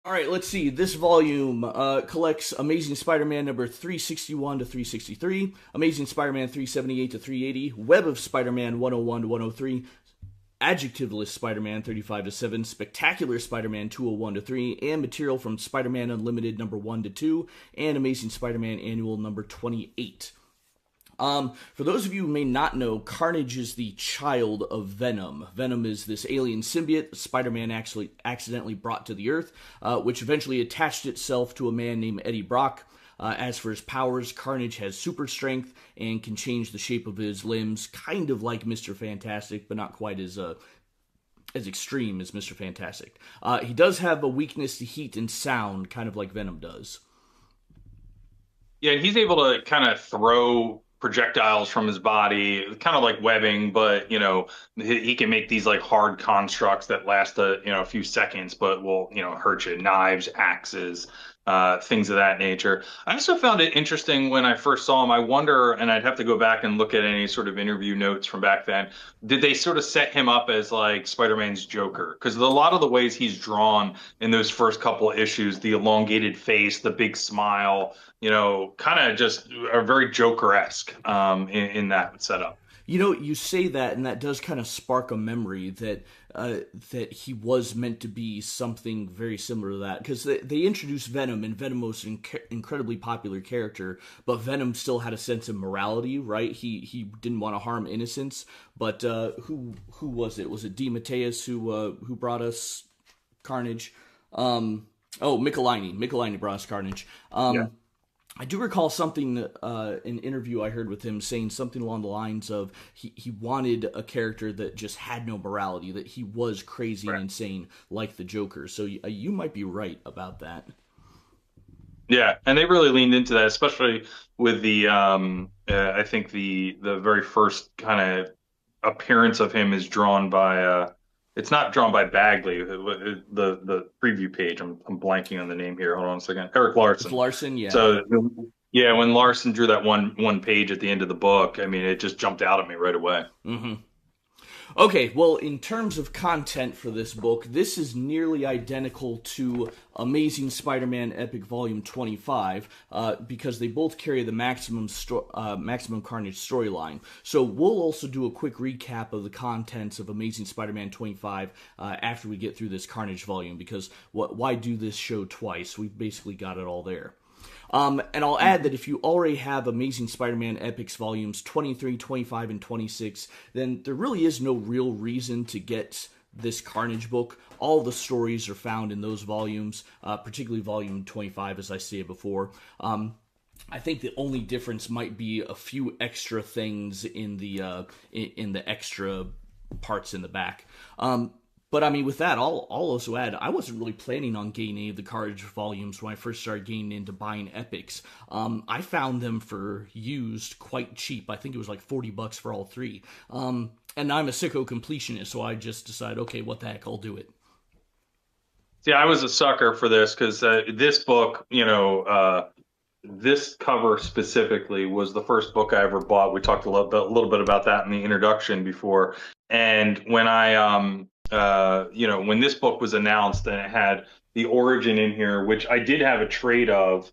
All right, let's see. This volume collects Amazing Spider-Man number 361 to 363, Amazing Spider-Man 378 to 380, Web of Spider-Man 101 to 103, Adjectiveless Spider-Man 35 to 7, Spectacular Spider-Man 201 to 3, and material from Spider-Man Unlimited number 1 to 2, and Amazing Spider-Man Annual number 28. For those of you who may not know, Carnage is the child of Venom. Venom is this alien symbiote Spider-Man actually accidentally brought to the Earth, which eventually attached itself to a man named Eddie Brock. As for his powers, Carnage has super strength and can change the shape of his limbs, kind of like Mr. Fantastic, but not quite as extreme as Mr. Fantastic. He does have a weakness to heat and sound, kind of like Venom does. Yeah, and he's able to kind of throw projectiles from his body, kind of like webbing, but he can make these like hard constructs that last a few seconds, but will hurt you. Knives, axes, things of that nature. I also found it interesting when I first saw him. I wonder, and I'd have to go back and look at any sort of interview notes from back then. Did they sort of set him up as like Spider-Man's Joker? Because a lot of the ways he's drawn in those first couple of issues, the elongated face, the big smile, kind of just are very Joker-esque in that setup. You know, you say that, and that does kind of spark a memory that he was meant to be something very similar to that. Because they introduced Venom, and Venom was an incredibly popular character, but Venom still had a sense of morality, right? He didn't want to harm innocents. But who was it? Was it D. Mateus who brought us Carnage? Michelini brought us Carnage. Yeah. I do recall something, an interview I heard with him saying something along the lines of he wanted a character that just had no morality, that he was crazy and Right. insane like the Joker. So you might be right about that. Yeah, and they really leaned into that, especially with I think the very first kind of appearance of him is drawn by it's not drawn by Bagley, the preview page. I'm blanking on the name here. Hold on a second. Eric It's Larson. Larson, yeah. So yeah, when Larson drew that one page at the end of the book, I mean, it just jumped out at me right away. Okay, well, in terms of content for this book, this is nearly identical to Amazing Spider-Man Epic Volume 25 because they both carry the Maximum Carnage storyline. So we'll also do a quick recap of the contents of Amazing Spider-Man 25 after we get through this Carnage volume because why do this show twice? We've basically got it all there. And I'll add that if you already have Amazing Spider-Man Epics volumes 23, 25, and 26, then there really is no real reason to get this Carnage book. All the stories are found in those volumes, particularly volume 25, as I stated before. I think the only difference might be a few extra things in the extra parts in the back. But I mean, with that, I'll also add, I wasn't really planning on getting any of the Carnage volumes when I first started getting into buying epics. I found them for used quite cheap. I think it was like $40 for all three. And I'm a sicko completionist, so I just decided, okay, what the heck, I'll do it. See, I was a sucker for this because this book, this cover specifically was the first book I ever bought. We talked a little bit about that in the introduction before. And when when this book was announced and it had the origin in here, which I did have a trade of,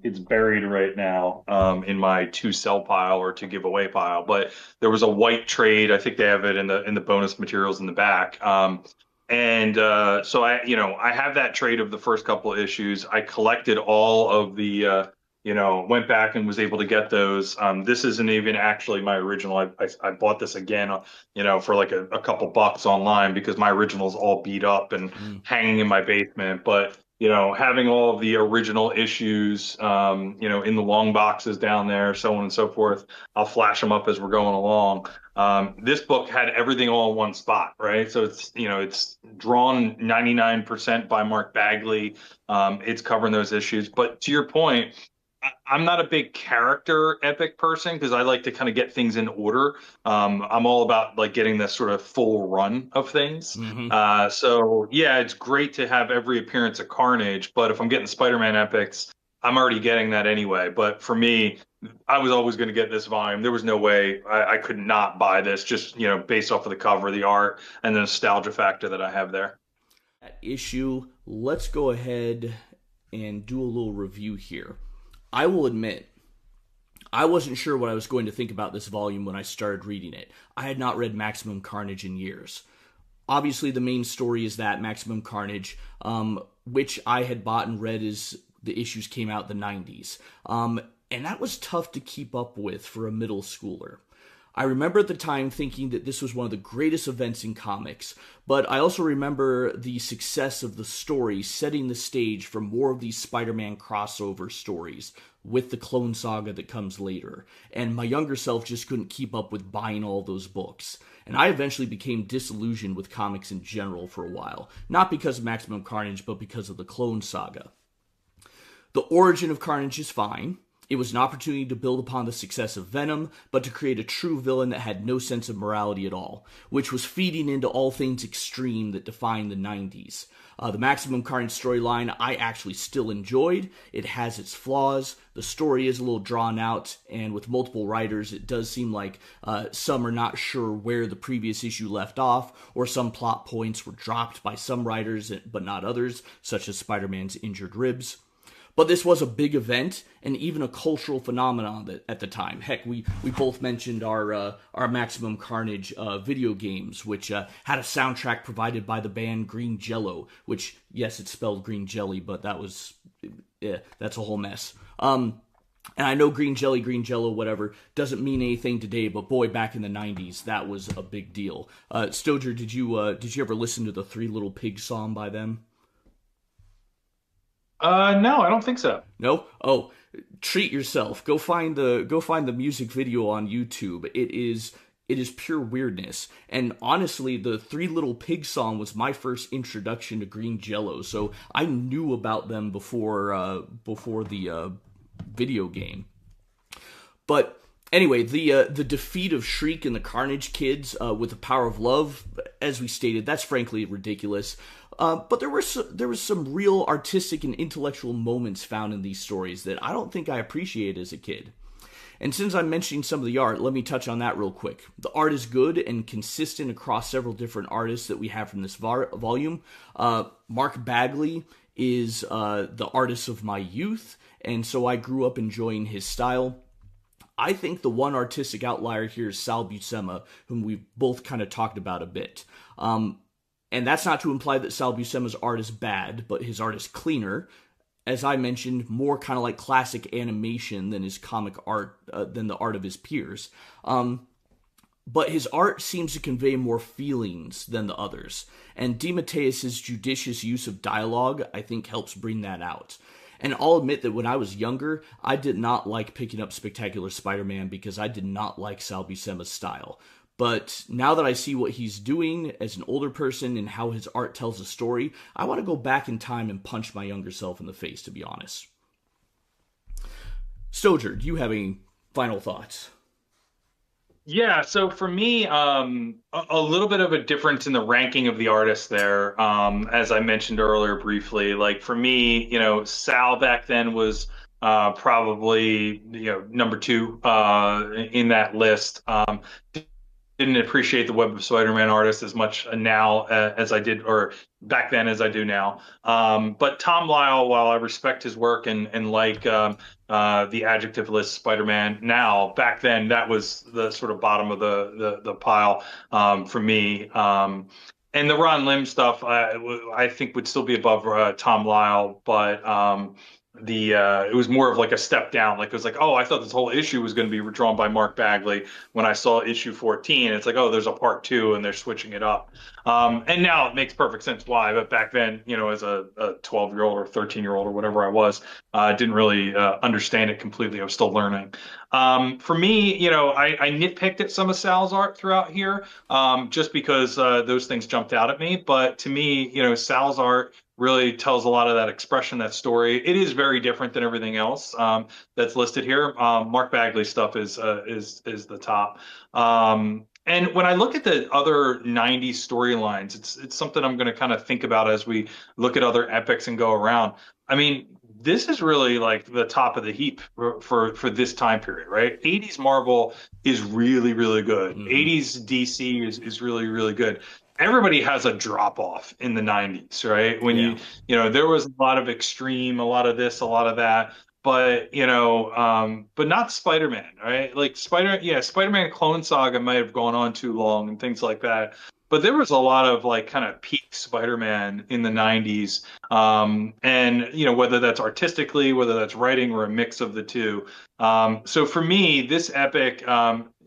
it's buried right now in my to sell pile or to give away pile. But there was a white trade. I think they have it in the bonus materials in the back. And so I have that trade of the first couple of issues. I collected all of went back and was able to get those. This isn't even actually my original. I bought this again, for like a couple bucks online because my original's all beat up and Mm. hanging in my basement. But having all of the original issues, in the long boxes down there, so on and so forth. I'll flash them up as we're going along. This book had everything all in one spot, right? So it's drawn 99% by Mark Bagley. It's covering those issues. But to your point, I'm not a big character epic person because I like to kind of get things in order. I'm all about like getting this sort of full run of things. Hmm. So yeah, it's great to have every appearance of Carnage, but if I'm getting Spider-Man epics, I'm already getting that anyway. But for me, I was always going to get this volume. There was no way I could not buy this just, based off of the cover, the art, and the nostalgia factor that I have there. That issue, let's go ahead and do a little review here. I will admit, I wasn't sure what I was going to think about this volume when I started reading it. I had not read Maximum Carnage in years. Obviously, the main story is that Maximum Carnage, which I had bought and read as the issues came out in the 90s. And that was tough to keep up with for a middle schooler. I remember at the time thinking that this was one of the greatest events in comics, but I also remember the success of the story setting the stage for more of these Spider-Man crossover stories with the Clone Saga that comes later, and my younger self just couldn't keep up with buying all those books. And I eventually became disillusioned with comics in general for a while, not because of Maximum Carnage, but because of the Clone Saga. The origin of Carnage is fine. It was an opportunity to build upon the success of Venom, but to create a true villain that had no sense of morality at all, which was feeding into all things extreme that defined the 90s. The Maximum Carnage storyline I actually still enjoyed. It has its flaws. The story is a little drawn out, and with multiple writers, it does seem like some are not sure where the previous issue left off, or some plot points were dropped by some writers but not others, such as Spider-Man's injured ribs. But this was a big event and even a cultural phenomenon at the time. Heck, we both mentioned our Maximum Carnage video games, which had a soundtrack provided by the band Green Jello, which, yes, it's spelled green jelly, but that's a whole mess. And I know green jello, whatever, doesn't mean anything today, but boy, back in the 90s, that was a big deal. Stoger, did you ever listen to the Three Little Pigs song by them? No, I don't think so. No? Oh, treat yourself. Go find the music video on YouTube. It is pure weirdness. And honestly, the Three Little Pigs song was my first introduction to Green Jello, so I knew about them before the video game. But anyway, the defeat of Shriek and the Carnage Kids with the power of love, as we stated, that's frankly ridiculous. But there was some real artistic and intellectual moments found in these stories that I don't think I appreciated as a kid. And since I'm mentioning some of the art, let me touch on that real quick. The art is good and consistent across several different artists that we have from this volume. Mark Bagley is the artist of my youth, and so I grew up enjoying his style. I think the one artistic outlier here is Sal Buscema, whom we've both kind of talked about a bit. And that's not to imply that Sal Buscema's art is bad, but his art is cleaner. As I mentioned, more kind of like classic animation than his comic art, than the art of his peers. But his art seems to convey more feelings than the others. And DeMatteis's judicious use of dialogue, I think, helps bring that out. And I'll admit that when I was younger, I did not like picking up Spectacular Spider-Man because I did not like Sal Buscema's style. But now that I see what he's doing as an older person and how his art tells a story, I want to go back in time and punch my younger self in the face, to be honest. Stoger, do you have any final thoughts? Yeah, so for me, a little bit of a difference in the ranking of the artists there. As I mentioned earlier briefly, like for me, Sal back then was probably number two in that list. Didn't appreciate the Web of Spider-Man artist as much now as I did, or back then as I do now. But Tom Lyle, while I respect his work and like the adjectiveless Spider-Man now, back then that was the sort of bottom of the pile for me. And the Ron Lim stuff, I think would still be above Tom Lyle, but the it was more of like a step down. Like it was like, oh, I thought this whole issue was going to be redrawn by Mark Bagley. When I saw issue 14, it's like, oh, there's a part two, and they're switching it up. And now it makes perfect sense why. But back then, as a 12-year-old or 13-year-old or whatever I was, didn't really understand it completely. I was still learning. For me, I nitpicked at some of Sal's art throughout here, just because those things jumped out at me. But to me, Sal's art really tells a lot of that expression, that story. It is very different than everything else that's listed here. Mark Bagley stuff is the top. And when I look at the other 90s storylines, it's something I'm going to kind of think about as we look at other epics and go around. I mean, this is really like the top of the heap for this time period, right? 80s Marvel is really, really good. Mm-hmm. 80s DC is really, really good. everybody has a drop off in the 90s, right? When Yeah. there was a lot of extreme, a lot of this, a lot of that, but but not Spider-Man, right? Like Spider-Man Clone Saga might have gone on too long and things like that. But there was a lot of like kind of peak Spider-Man in the 90s. And whether that's artistically, whether that's writing or a mix of the two. So for me, this epic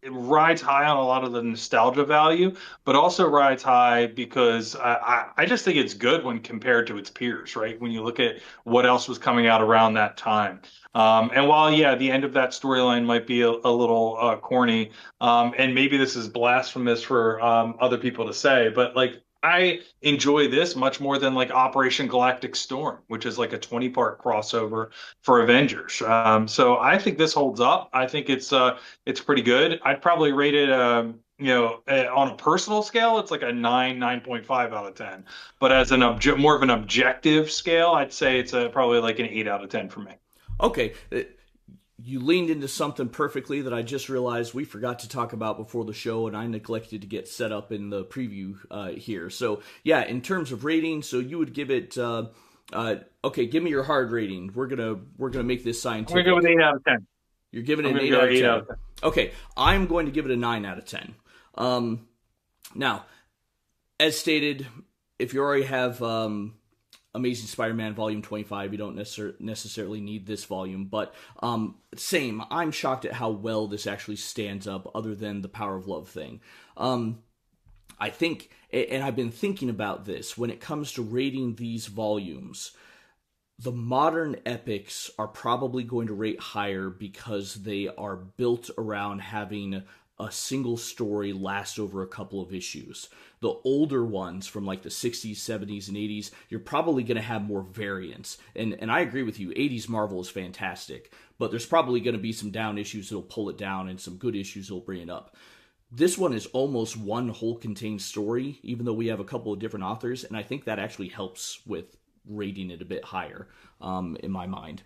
it rides high on a lot of the nostalgia value, but also rides high because I just think it's good when compared to its peers, right? When you look at what else was coming out around that time. And while, yeah, the end of that storyline might be a little corny, and maybe this is blasphemous for other people to say, but like I enjoy this much more than like Operation Galactic Storm, which is like a 20-part crossover for Avengers. So I think this holds up. I think it's pretty good. I'd probably rate it on a personal scale, it's like a 9.5 out of 10. But as more of an objective scale, I'd say it's probably like an 8 out of 10 for me. Okay. You leaned into something perfectly that I just realized we forgot to talk about before the show, and I neglected to get set up in the preview here. So, yeah, in terms of rating, so you would give it. Okay, give me your hard rating. We're gonna make this I'm scientific. gonna go with 8 out of 10. You're giving it I'm an gonna 8 go out of 8 10. out of 10. Okay, I'm going to give it a 9 out of 10. Now, as stated, if you already have Amazing Spider-Man Volume 25, you don't necessarily need this volume, but same, I'm shocked at how well this actually stands up other than the Power of Love thing. I think, and I've been thinking about this, when it comes to rating these volumes, the modern epics are probably going to rate higher because they are built around having a single story last over a couple of issues. The older ones from like the 60s, 70s, and 80s, you're probably going to have more variance. And I agree with you, 80s Marvel is fantastic, but there's probably going to be some down issues that'll pull it down and some good issues that'll bring it up. This one is almost one whole contained story, even though we have a couple of different authors, and I think that actually helps with rating it a bit higher, in my mind.